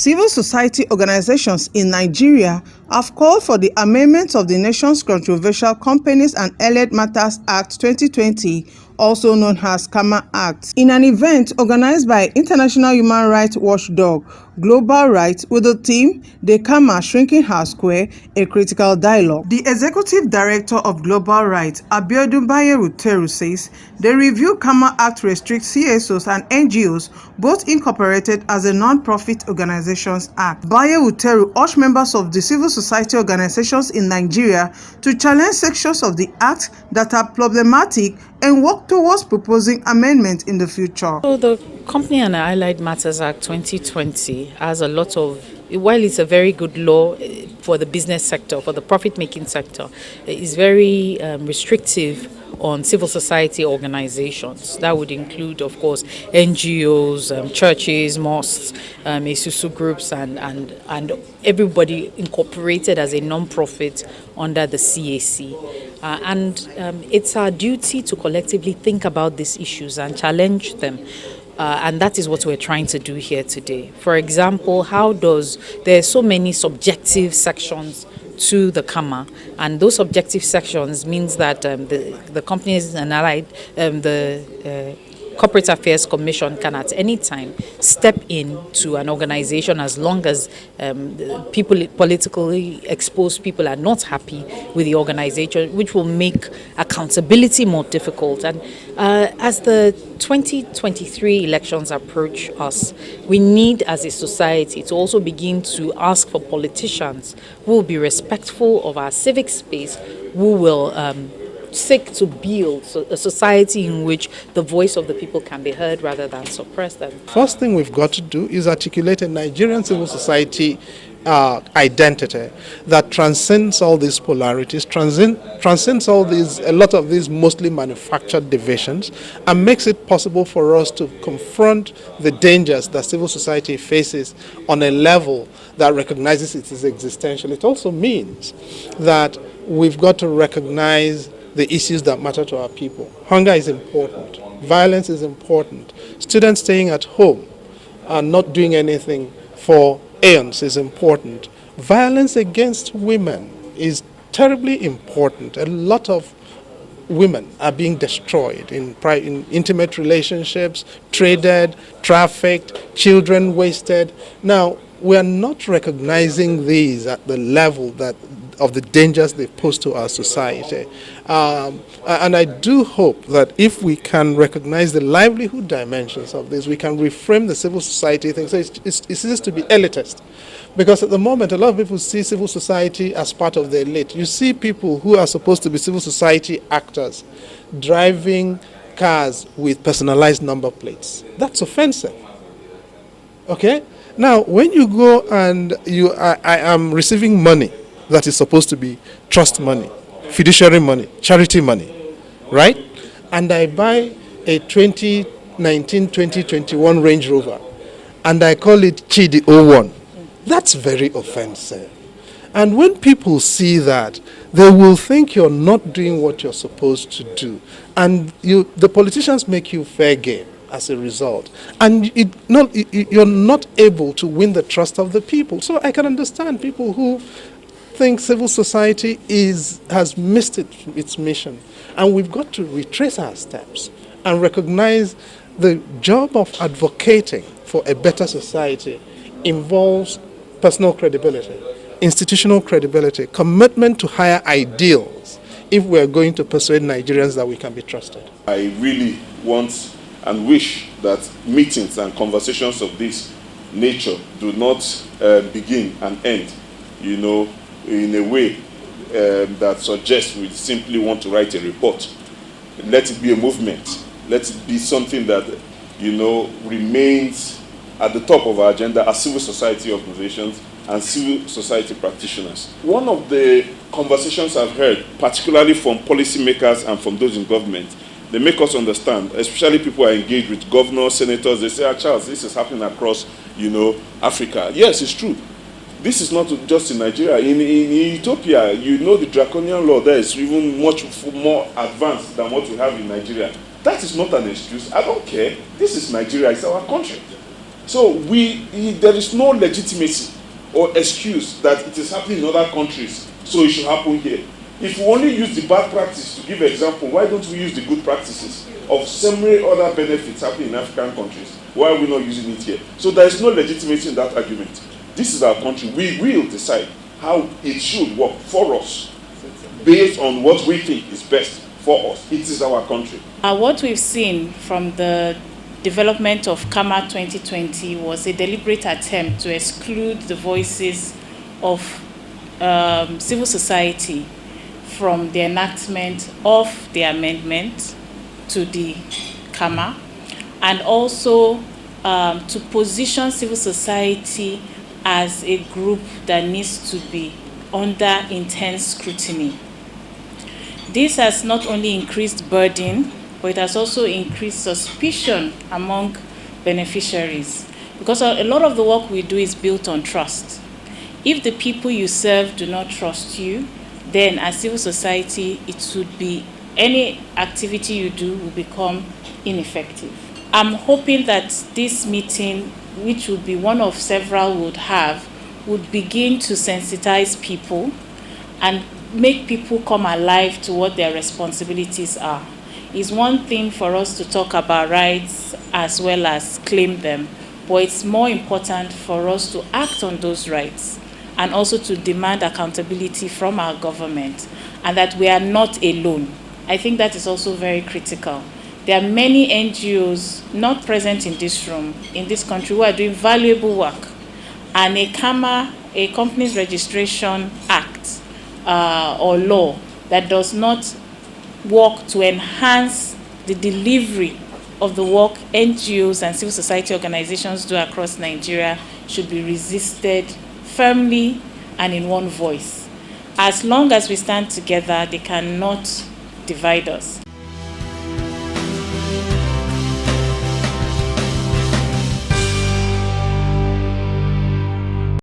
Civil society organizations in Nigeria have called for the amendment of the nation's controversial Companies and Allied Matters Act 2020, also known as CAMA Act, in an event organized by international human rights watchdog Global Rights with the theme "The CAMA Shrinking Our Square: A Critical Dialogue." The executive director of Global Rights, Abiodun Baiyewu-Teru, says the review CAMA Act restricts CSOs and NGOs, both incorporated as a non-profit organizations act. Baiyewu-Teru urged members of the civil society organizations in Nigeria to challenge sections of the act that are problematic and work towards proposing amendment in the future. So the Company and Allied Matters Act 2020 has a lot of, while it's a very good law for the business sector, for the profit-making sector, it is very restrictive on civil society organizations. That would include, of course, NGOs, churches, mosques, Isusu groups, and everybody incorporated as a non-profit under the CAC. It's our duty to collectively think about these issues and challenge them. And that is what we're trying to do here today. For example, there are so many subjective sections to the CAMA, and those subjective sections means that the Companies and Allied, the Corporate Affairs Commission can at any time step in to an organization as long as politically exposed people are not happy with the organization, which will make accountability more difficult. And as the 2023 elections approach us, we need as a society to also begin to ask for politicians who will be respectful of our civic space, who will seek to build a society in which the voice of the people can be heard rather than suppressed. First thing we've got to do is articulate a Nigerian civil society identity that transcends all these polarities, transcends a lot of these mostly manufactured divisions, and makes it possible for us to confront the dangers that civil society faces on a level that recognizes it as existential. It also means that we've got to recognize the issues that matter to our people. Hunger is important. Violence is important. Students staying at home and not doing anything for aeons is important. Violence against women is terribly important. A lot of women are being destroyed in intimate relationships, traded, trafficked, children wasted. Now, we are not recognizing these at the level of the dangers they pose to our society. And I do hope that if we can recognize the livelihood dimensions of this, we can reframe the civil society thing. So it ceases to be elitist. Because at the moment, a lot of people see civil society as part of the elite. You see people who are supposed to be civil society actors driving cars with personalized number plates. That's offensive. Okay? Now, when you go and I am receiving money that is supposed to be trust money, fiduciary money, charity money, right? And I buy a 2019-2021 Range Rover, and I call it Chidi 01. That's very offensive. And when people see that, they will think you're not doing what you're supposed to do. And the politicians make you fair game as a result. And you're not able to win the trust of the people. So I can understand people who think civil society has missed its mission. And we've got to retrace our steps and recognize the job of advocating for a better society involves personal credibility, institutional credibility, commitment to higher ideals if we're going to persuade Nigerians that we can be trusted. I really want and wish that meetings and conversations of this nature do not begin and end, in a way that suggests we simply want to write a report. Let it be a movement. Let it be something that, remains at the top of our agenda as civil society organizations and civil society practitioners. One of the conversations I've heard, particularly from policymakers and from those in government, they make us understand, especially people who are engaged with governors, senators, they say, Charles, this is happening across, Africa. Yes, it's true. This is not just in Nigeria. In Ethiopia, the draconian law there is even much more advanced than what we have in Nigeria. That is not an excuse. I don't care. This is Nigeria. It's our country. So there is no legitimacy or excuse that it is happening in other countries, so it should happen here. If we only use the bad practice to give example, why don't we use the good practices of so many other benefits happening in African countries? Why are we not using it here? So there is no legitimacy in that argument. This is our country. We will decide how it should work for us based on what we think is best for us. It is our country. What we've seen from the development of CAMA 2020 was a deliberate attempt to exclude the voices of civil society from the enactment of the amendment to the CAMA, and also to position civil society as a group that needs to be under intense scrutiny. This has not only increased burden, but it has also increased suspicion among beneficiaries, because a lot of the work we do is built on trust. If the people you serve do not trust you, then as civil society, it would be any activity you do will become ineffective. I'm hoping that this meeting, which would be one of several we'll have, would begin to sensitize people and make people come alive to what their responsibilities are. It's one thing for us to talk about rights as well as claim them, but it's more important for us to act on those rights and also to demand accountability from our government, and that we are not alone. I think that is also very critical. There are many NGOs not present in this room, in this country, who are doing valuable work. And a CAMA, a Companies Registration Act or law that does not work to enhance the delivery of the work NGOs and civil society organizations do across Nigeria should be resisted firmly and in one voice. As long as we stand together, they cannot divide us.